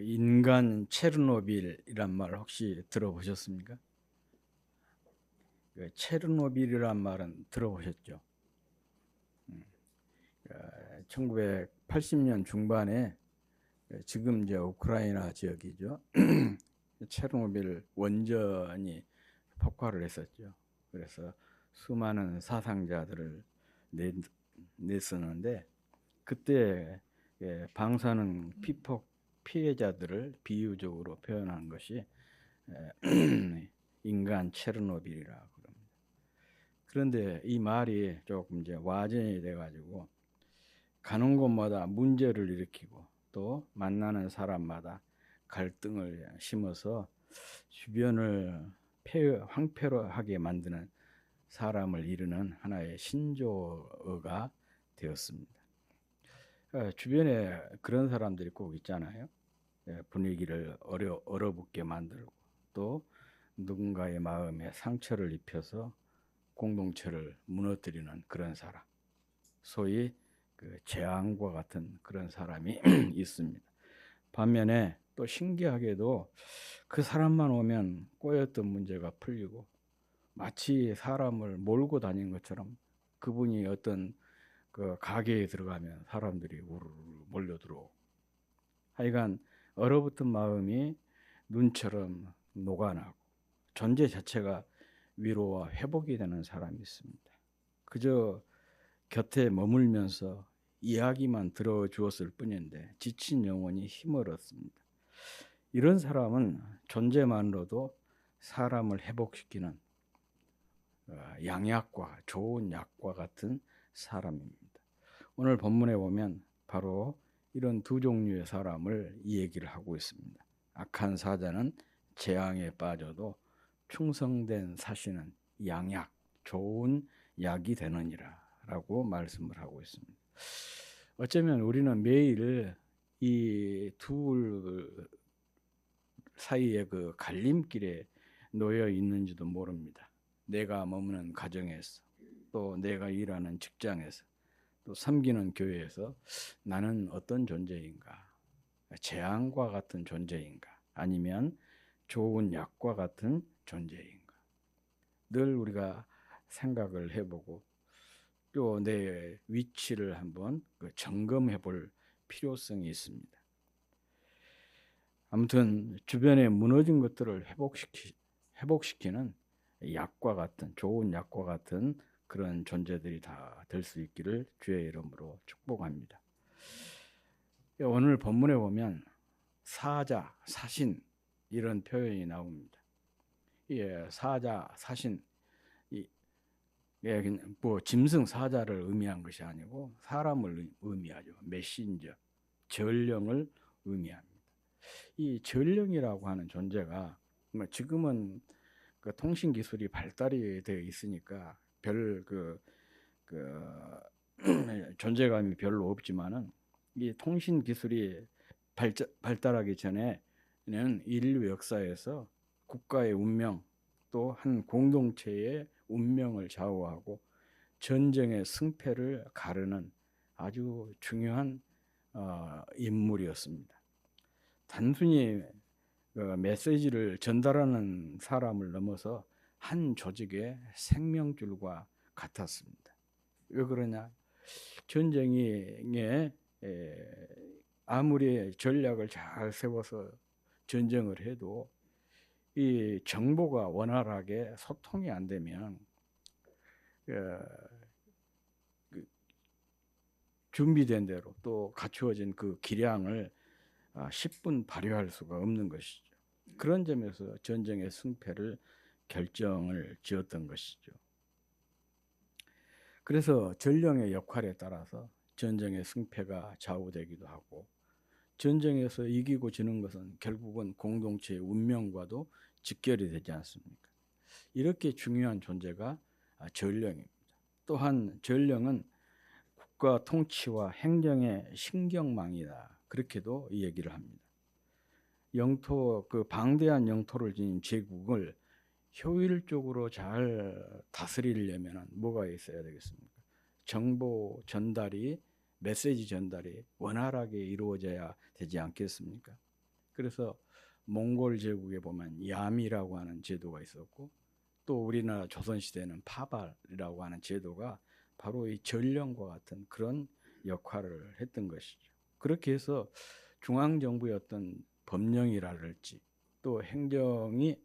인간 체르노빌이란 말 혹시 들어보셨습니까? 체르노빌이란 말은 들어보셨죠? 1980년 중반에 지금 이제 우크라이나 지역이죠. 체르노빌 원전이 폭발을 했었죠. 그래서 수많은 사상자들을 냈었는데 그때 방사능 피폭 피해자들을 비유적으로 표현한 것이 인간 체르노빌이라고 그럽니다. 그런데 이 말이 조금 이제 와전이 돼가지고 가는 곳마다 문제를 일으키고 또 만나는 사람마다 갈등을 심어서 주변을 황폐하게 만드는 사람을 이루는 하나의 신조어가 되었습니다. 주변에 그런 사람들이 꼭 있잖아요. 분위기를 얼어붙게 만들고 또 누군가의 마음에 상처를 입혀서 공동체를 무너뜨리는 그런 사람, 소위 그 재앙과 같은 그런 사람이 있습니다. 반면에 또 신기하게도 그 사람만 오면 꼬였던 문제가 풀리고 마치 사람을 몰고 다닌 것처럼 그분이 어떤 그 가게에 들어가면 사람들이 우르르 몰려들어오고 하여간 얼어붙은 마음이 눈처럼 녹아나고 존재 자체가 위로와 회복이 되는 사람이 있습니다. 그저 곁에 머물면서 이야기만 들어주었을 뿐인데 지친 영혼이 힘을 얻습니다. 이런 사람은 존재만으로도 사람을 회복시키는 양약과 좋은 약과 같은 사람입니다. 오늘 본문에 보면 바로 이런 두 종류의 사람을 이 얘기를 하고 있습니다. 악한 사자는 재앙에 빠져도 충성된 사신은 양약, 좋은 약이 되느니라 라고 말씀을 하고 있습니다. 어쩌면 우리는 매일 이 둘 사이에 그 갈림길에 놓여 있는지도 모릅니다. 내가 머무는 가정에서 또 내가 일하는 직장에서 또 섬기는 교회에서 나는 어떤 존재인가? 재앙과 같은 존재인가? 아니면 좋은 약과 같은 존재인가? 늘 우리가 생각을 해보고 또 내 위치를 한번 점검해 볼 필요성이 있습니다. 아무튼 주변에 무너진 것들을 회복시키는 약과 같은 좋은 약과 같은 그런 존재들이 다 될 수 있기를 주의 이름으로 축복합니다. 오늘 본문에 보면 사자, 사신 이런 표현이 나옵니다. 사자, 사신 뭐 짐승 사자를 의미한 것이 아니고 사람을 의미하죠. 메신저, 전령을 의미합니다. 이 전령이라고 하는 존재가 지금은 그 통신 기술이 발달이 되어 있으니까 별 존재감이 별로 없지만은 이 통신 기술이 발달하기 전에는 인류 역사에서 국가의 운명 또 한 공동체의 운명을 좌우하고 전쟁의 승패를 가르는 아주 중요한 인물이었습니다. 단순히 메시지를 전달하는 사람을 넘어서 한 조직의 생명줄과 같았습니다. 왜 그러냐? 전쟁에 아무리 전략을 잘 세워서 전쟁을 해도 이 정보가 원활하게 소통이 안 되면 준비된 대로 또 갖추어진 그 기량을 10분 발휘할 수가 없는 것이죠. 그런 점에서 전쟁의 승패를 결정을 지었던 것이죠. 그래서 전령의 역할에 따라서 전쟁의 승패가 좌우되기도 하고 전쟁에서 이기고 지는 것은 결국은 공동체의 운명과도 직결이 되지 않습니까? 이렇게 중요한 존재가 전령입니다. 또한 전령은 국가 통치와 행정의 신경망이다. 그렇게도 이 얘기를 합니다. 그 방대한 영토를 지닌 제국을 효율적으로 잘 다스리려면 뭐가 있어야 되겠습니까? 정보 전달이 메시지 전달이 원활하게 이루어져야 되지 않겠습니까? 그래서 몽골 제국에 보면 야미라고 하는 제도가 있었고, 또 우리나라 조선시대에는 파발이라고 하는 제도가 바로 이 전령과 같은 그런 역할을 했던 것이죠. 그렇게 해서 중앙정부의 어떤 법령이랄지 또 행정의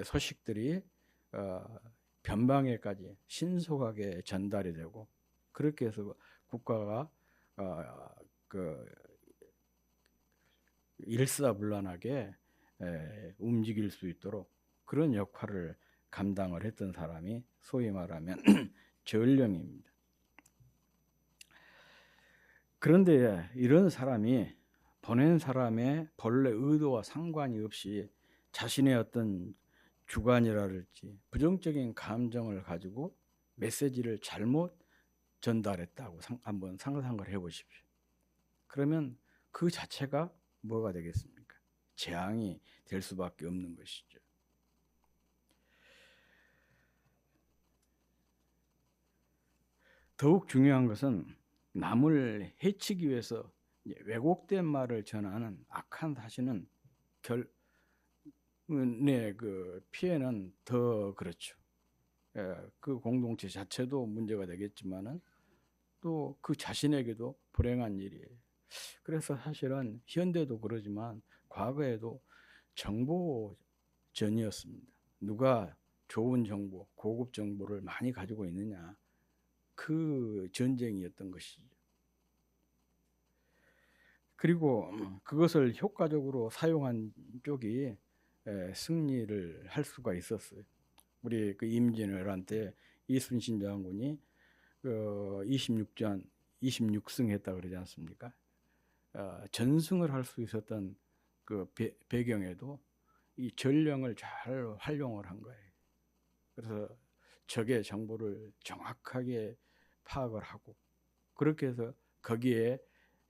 소식들이 변방에까지 신속하게 전달이 되고, 그렇게 해서 국가가 그 일사불란하게 움직일 수 있도록 그런 역할을 감당을 했던 사람이 소위 말하면 전령입니다. 그런데 이런 사람이 보낸 사람의 본래 의도와 상관이 없이 자신의 어떤 주관이랄지 부정적인 감정을 가지고 메시지를 잘못 전달했다고 한번 상상을 해보십시오. 그러면 그 자체가 뭐가 되겠습니까? 재앙이 될 수밖에 없는 것이죠. 더욱 중요한 것은 남을 해치기 위해서 왜곡된 말을 전하는 악한 사신은 그 피해는 더 그렇죠. 그 공동체 자체도 문제가 되겠지만은 또 그 자신에게도 불행한 일이에요. 그래서 사실은 현대도 그러지만 과거에도 정보전이었습니다. 누가 좋은 정보, 고급 정보를 많이 가지고 있느냐, 그 전쟁이었던 것이죠. 그리고 그것을 효과적으로 사용한 쪽이 승리를 할 수가 있었어요. 우리 그 임진왜란 때 이순신 장군이 26승 했다 그러지 않습니까? 전승을 할 수 있었던 그 배경에도 이 전령을 잘 활용을 한 거예요. 그래서 적의 정보를 정확하게 파악을 하고, 그렇게 해서 거기에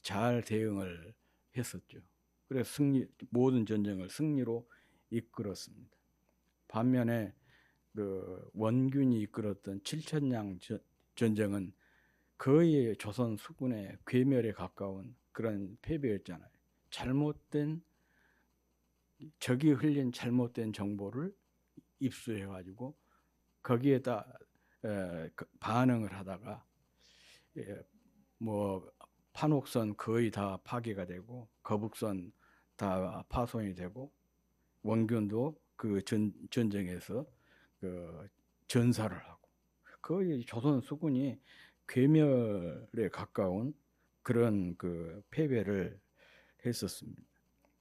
잘 대응을 했었죠. 그래서 모든 전쟁을 승리로 이끌었습니다. 반면에 그 원균이 이끌었던 칠천량 전쟁은 거의 조선 수군의 괴멸에 가까운 그런 패배였잖아요. 잘못된 적이 흘린 잘못된 정보를 입수해가지고 거기에다 반응을 하다가 뭐 판옥선 거의 다 파괴가 되고 거북선 다 파손이 되고 원균도 그 전쟁에서 그 전사를 하고 거의 조선 수군이 괴멸에 가까운 그런 그 패배를 했었습니다.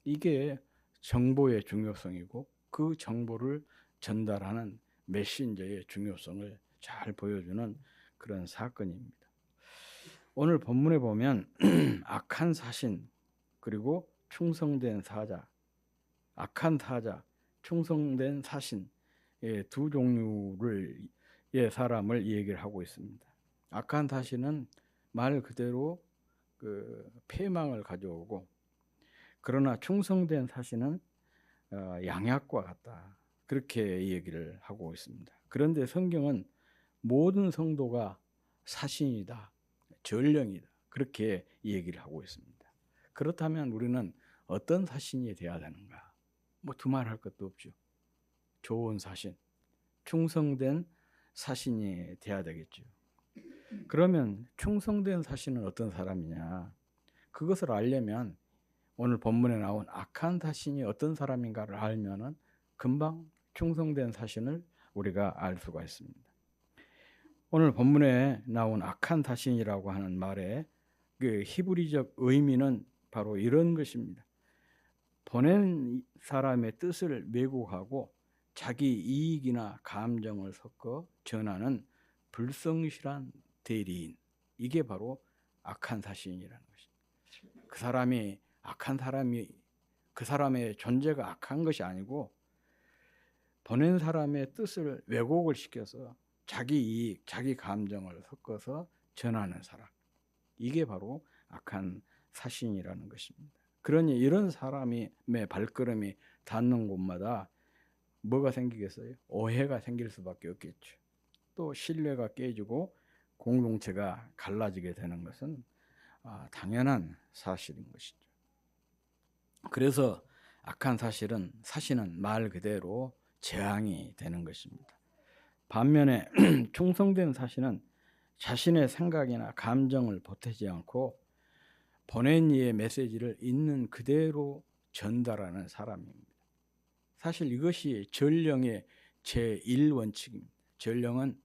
이게 정보의 중요성이고 그 정보를 전달하는 메신저의 중요성을 잘 보여주는 그런 사건입니다. 오늘 본문에 보면 악한 사신 그리고 충성된 사자, 악한 사자, 충성된 사신 두 종류의 사람을 얘기를 하고 있습니다. 악한 사신은 말 그대로 그 패망을 가져오고, 그러나 충성된 사신은 양약과 같다, 그렇게 얘기를 하고 있습니다. 그런데 성경은 모든 성도가 사신이다, 전령이다, 그렇게 얘기를 하고 있습니다. 그렇다면 우리는 어떤 사신이 되어야 되는가? 뭐 두말할 것도 없죠. 좋은 사신, 충성된 사신이 되어야 되겠죠. 그러면 충성된 사신은 어떤 사람이냐? 그것을 알려면 오늘 본문에 나온 악한 사신이 어떤 사람인가를 알면은 금방 충성된 사신을 우리가 알 수가 있습니다. 오늘 본문에 나온 악한 사신이라고 하는 말의 그 히브리적 의미는 바로 이런 것입니다. 보낸 사람의 뜻을 왜곡하고 자기 이익이나 감정을 섞어 전하는 불성실한 대리인, 이게 바로 악한 사신이라는 것입니다. 그 사람이 악한 사람이 그 사람의 존재가 악한 것이 아니고 보낸 사람의 뜻을 왜곡을 시켜서 자기 이익, 자기 감정을 섞어서 전하는 사람, 이게 바로 악한 사신이라는 것입니다. 그러니 이런 사람의 발걸음이 닿는 곳마다 뭐가 생기겠어요? 오해가 생길 수밖에 없겠죠. 또 신뢰가 깨지고 공동체가 갈라지게 되는 것은 당연한 사실인 것이죠. 그래서 악한 사신은 말 그대로 재앙이 되는 것입니다. 반면에 충성된 사신은 자신의 생각이나 감정을 보태지 않고 보낸 이의 메시지를 있는 그대로 전달하는 사람입니다. 사실 이것이 전령의 제1원칙입니다. 전령은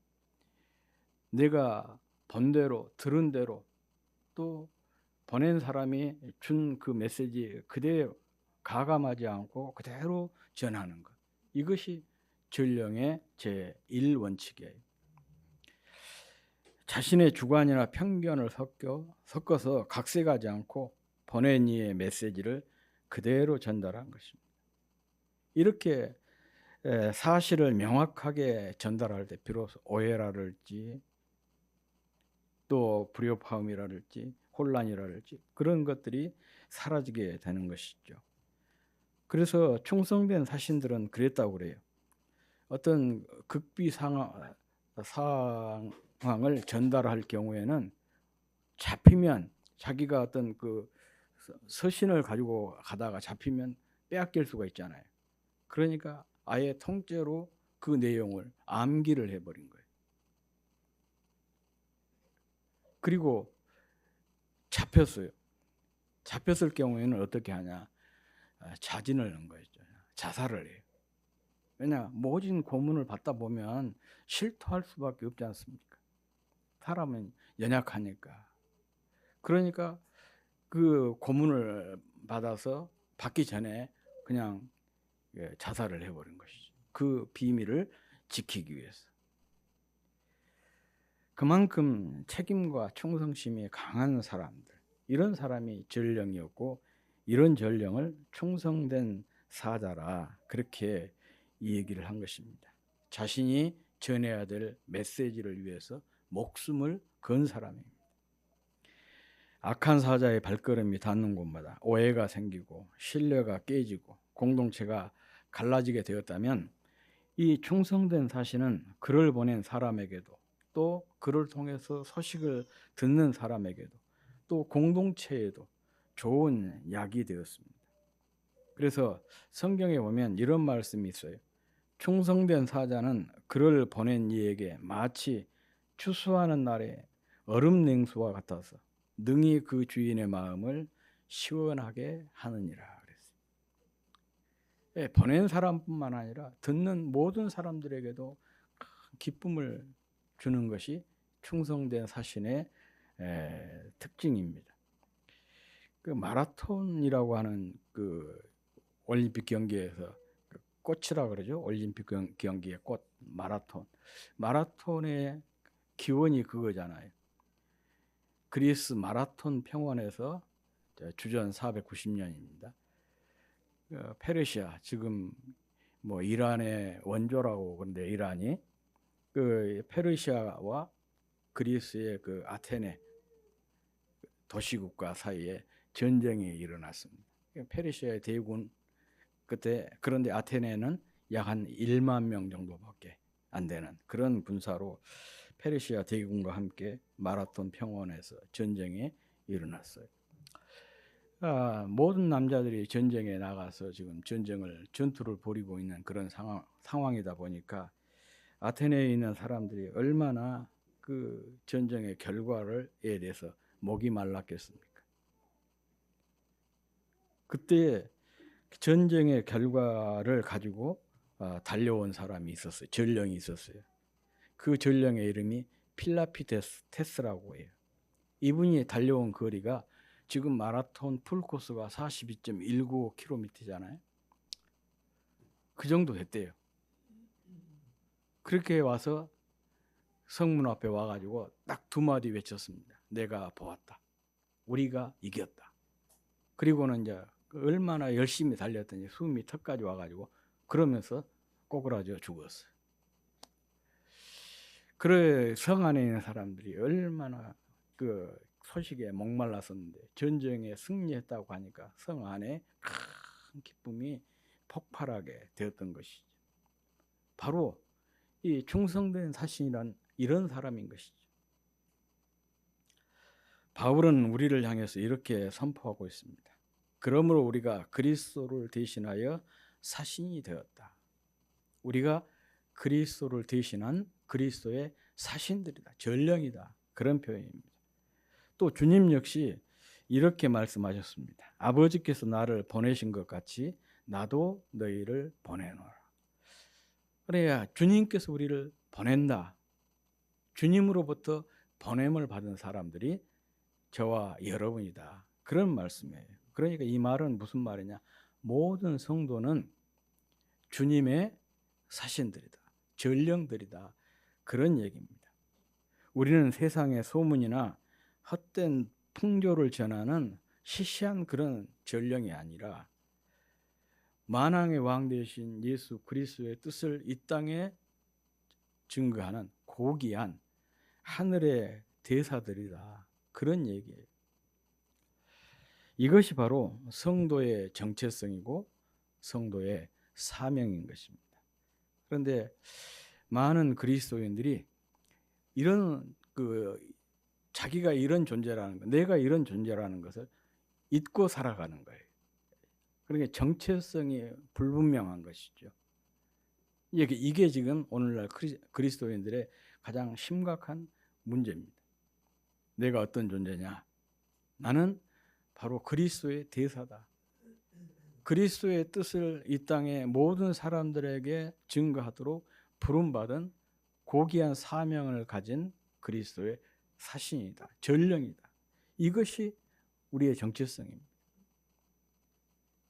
내가 본 대로 들은 대로 또 보낸 사람이 준 그 메시지 그대로 가감하지 않고 그대로 전하는 것. 이것이 전령의 제1원칙이에요. 자신의 주관이나 편견을 섞어서 각색하지 않고 보낸 이의 메시지를 그대로 전달한 것입니다. 이렇게 사실을 명확하게 전달할 때 비로소 오해라랄지 또 불협화음이라랄지 혼란이라랄지 그런 것들이 사라지게 되는 것이죠. 그래서 충성된 사신들은 그랬다고 그래요. 어떤 극비 상황을 전달할 경우에는 잡히면 자기가 어떤 그 서신을 가지고 가다가 잡히면 빼앗길 수가 있잖아요. 그러니까 아예 통째로 그 내용을 암기를 해버린 거예요. 그리고 잡혔어요. 잡혔을 경우에는 어떻게 하냐? 자진을 한 거죠. 자살을 해요. 왜냐? 모진 고문을 받다 보면 실토할 수밖에 없지 않습니까? 사람은 연약하니까. 그러니까 그 고문을 받아서 받기 전에 그냥 자살을 해버린 것이죠. 그 비밀을 지키기 위해서. 그만큼 책임과 충성심이 강한 사람들, 이런 사람이 전령이었고 이런 전령을 충성된 사자라 그렇게 이 얘기를 한 것입니다. 자신이 전해야 될 메시지를 위해서 목숨을 건 사람입니다. 악한 사자의 발걸음이 닿는 곳마다 오해가 생기고 신뢰가 깨지고 공동체가 갈라지게 되었다면 이 충성된 사신은 글을 보낸 사람에게도 또 글을 통해서 소식을 듣는 사람에게도 또 공동체에도 좋은 약이 되었습니다. 그래서 성경에 보면 이런 말씀이 있어요. 충성된 사자는 글을 보낸 이에게 마치 추수하는 날의 얼음 냉수와 같아서 능히 그 주인의 마음을 시원하게 하느니라 그랬어요. 보낸 사람뿐만 아니라 듣는 모든 사람들에게도 기쁨을 주는 것이 충성된 사신의 특징입니다. 그 마라톤이라고 하는 그 올림픽 경기에서 그 꽃이라 그러죠. 올림픽 경기의 꽃 마라톤. 마라톤의 기원이 그거잖아요. 그리스 마라톤 평원에서 주전 490년입니다. 페르시아 지금 뭐 이란의 원조라고 그런데 이란이 그 페르시아와 그리스의 그 아테네 도시국가 사이에 전쟁이 일어났습니다. 페르시아의 대군 그때 그런데 아테네는 약 한 1만 명 정도밖에 안 되는 그런 군사로 페르시아 대군과 함께 마라톤 평원에서 전쟁이 일어났어요. 모든 남자들이 전쟁에 나가서 지금 전투를 벌이고 있는 그런 상황이다 보니까 아테네에 있는 사람들이 얼마나 그 전쟁의 결과에 대해서 목이 말랐겠습니까? 그때 전쟁의 결과를 가지고 달려온 사람이 있었어요. 전령이 있었어요. 그 전령의 이름이 필라피테스라고 해요. 이분이 달려온 거리가 지금 마라톤 풀코스가 42.195km잖아요. 그 정도 됐대요. 그렇게 와서 성문 앞에 와가지고 딱 두 마디 외쳤습니다. 내가 보았다. 우리가 이겼다. 그리고는 이제 얼마나 열심히 달렸더니 숨이 턱까지 와가지고 그러면서 꼬꾸라져 죽었어요. 그래 성 안에 있는 사람들이 얼마나 그 소식에 목말랐었는데 전쟁에 승리했다고 하니까 성 안에 큰 기쁨이 폭발하게 되었던 것이죠. 바로 이 충성된 사신이란 이런 사람인 것이죠. 바울은 우리를 향해서 이렇게 선포하고 있습니다. 그러므로 우리가 그리스도를 대신하여 사신이 되었다. 우리가 그리스도를 대신한 그리스도의 사신들이다. 전령이다. 그런 표현입니다. 또 주님 역시 이렇게 말씀하셨습니다. 아버지께서 나를 보내신 것 같이 나도 너희를 보내노라. 그래야 주님께서 우리를 보낸다. 주님으로부터 보냄을 받은 사람들이 저와 여러분이다. 그런 말씀이에요. 그러니까 이 말은 무슨 말이냐? 모든 성도는 주님의 사신들이다. 전령들이다. 그런 얘기입니다. 우리는 세상의 소문이나 헛된 풍조를 전하는 시시한 그런 전령이 아니라 만왕의 왕 되신 예수 그리스도의 뜻을 이 땅에 증거하는 고귀한 하늘의 대사들이다. 그런 얘기예요. 이것이 바로 성도의 정체성이고 성도의 사명인 것입니다. 그런데 많은 그리스도인들이 이런 자기가 이런 존재라는 것, 내가 이런 존재라는 것을 잊고 살아가는 거예요. 그러니까 정체성이 불분명한 것이죠. 이게 지금 오늘날 그리스도인들의 가장 심각한 문제입니다. 내가 어떤 존재냐? 나는 바로 그리스도의 대사다. 그리스도의 뜻을 이 땅의 모든 사람들에게 증거하도록 부름받은 고귀한 사명을 가진 그리스도의 사신이다. 전령이다. 이것이 우리의 정체성입니다.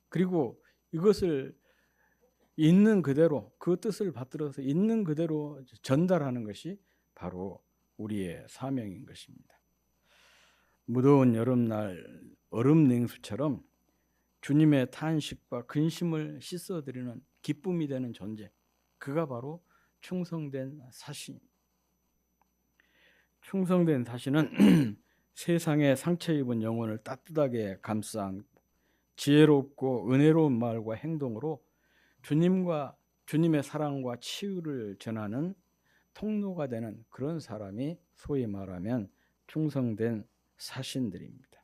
그리고 이것을 있는 그대로 그 뜻을 받들어서 있는 그대로 전달하는 것이 바로 우리의 사명인 것입니다. 무더운 여름날 얼음 냉수처럼 주님의 탄식과 근심을 씻어드리는 기쁨이 되는 존재, 그가 바로 충성된 사신입니다. 충성된 사신은 세상에 상처 입은 영혼을 따뜻하게 감싸 안고 지혜롭고 은혜로운 말과 행동으로 주님의 사랑과 치유를 전하는 통로가 되는 그런 사람이 소위 말하면 충성된 사신들입니다.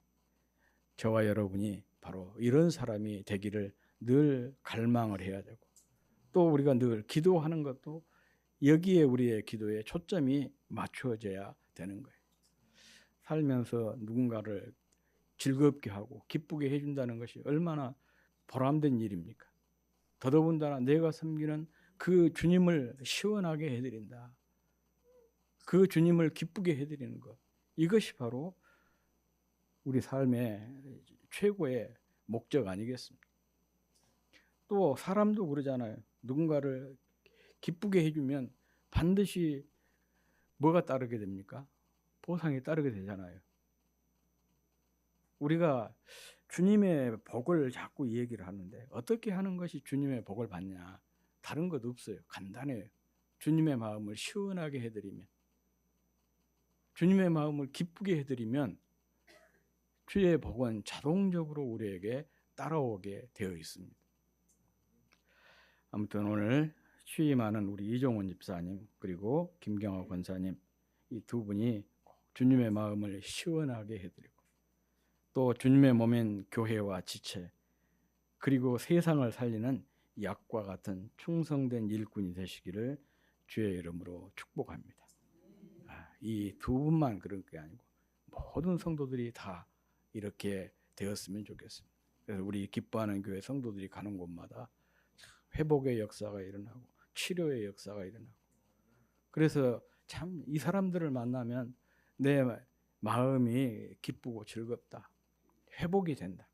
저와 여러분이 바로 이런 사람이 되기를 늘 갈망을 해야 되고, 또 우리가 늘 기도하는 것도 여기에 우리의 기도에 초점이 맞춰져야 되는 거예요. 살면서 누군가를 즐겁게 하고 기쁘게 해준다는 것이 얼마나 보람된 일입니까? 더더군다나 내가 섬기는 그 주님을 시원하게 해드린다. 그 주님을 기쁘게 해드리는 것. 이것이 바로 우리 삶의 최고의 목적 아니겠습니까? 또 사람도 그러잖아요. 누군가를 기쁘게 해주면 반드시 뭐가 따르게 됩니까? 보상이 따르게 되잖아요. 우리가 주님의 복을 자꾸 이 얘기를 하는데 어떻게 하는 것이 주님의 복을 받냐? 다른 것 없어요. 간단해요. 주님의 마음을 시원하게 해드리면, 주님의 마음을 기쁘게 해드리면 주의 복은 자동적으로 우리에게 따라오게 되어 있습니다. 아무튼 오늘 취임하는 우리 이종원 집사님 그리고 김경화 권사님, 이 두 분이 주님의 마음을 시원하게 해드리고 또 주님의 몸인 교회와 지체 그리고 세상을 살리는 약과 같은 충성된 일꾼이 되시기를 주의 이름으로 축복합니다. 이 두 분만 그런 게 아니고 모든 성도들이 다 이렇게 되었으면 좋겠습니다. 그래서 우리 기뻐하는 교회 성도들이 가는 곳마다 회복의 역사가 일어나고 치료의 역사가 일어나고, 그래서 참 이 사람들을 만나면 내 마음이 기쁘고 즐겁다, 회복이 된다,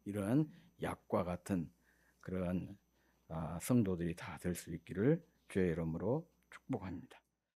이런 약과 같은 그런 성도들이 다 될 수 있기를 주의 이름으로 축복합니다.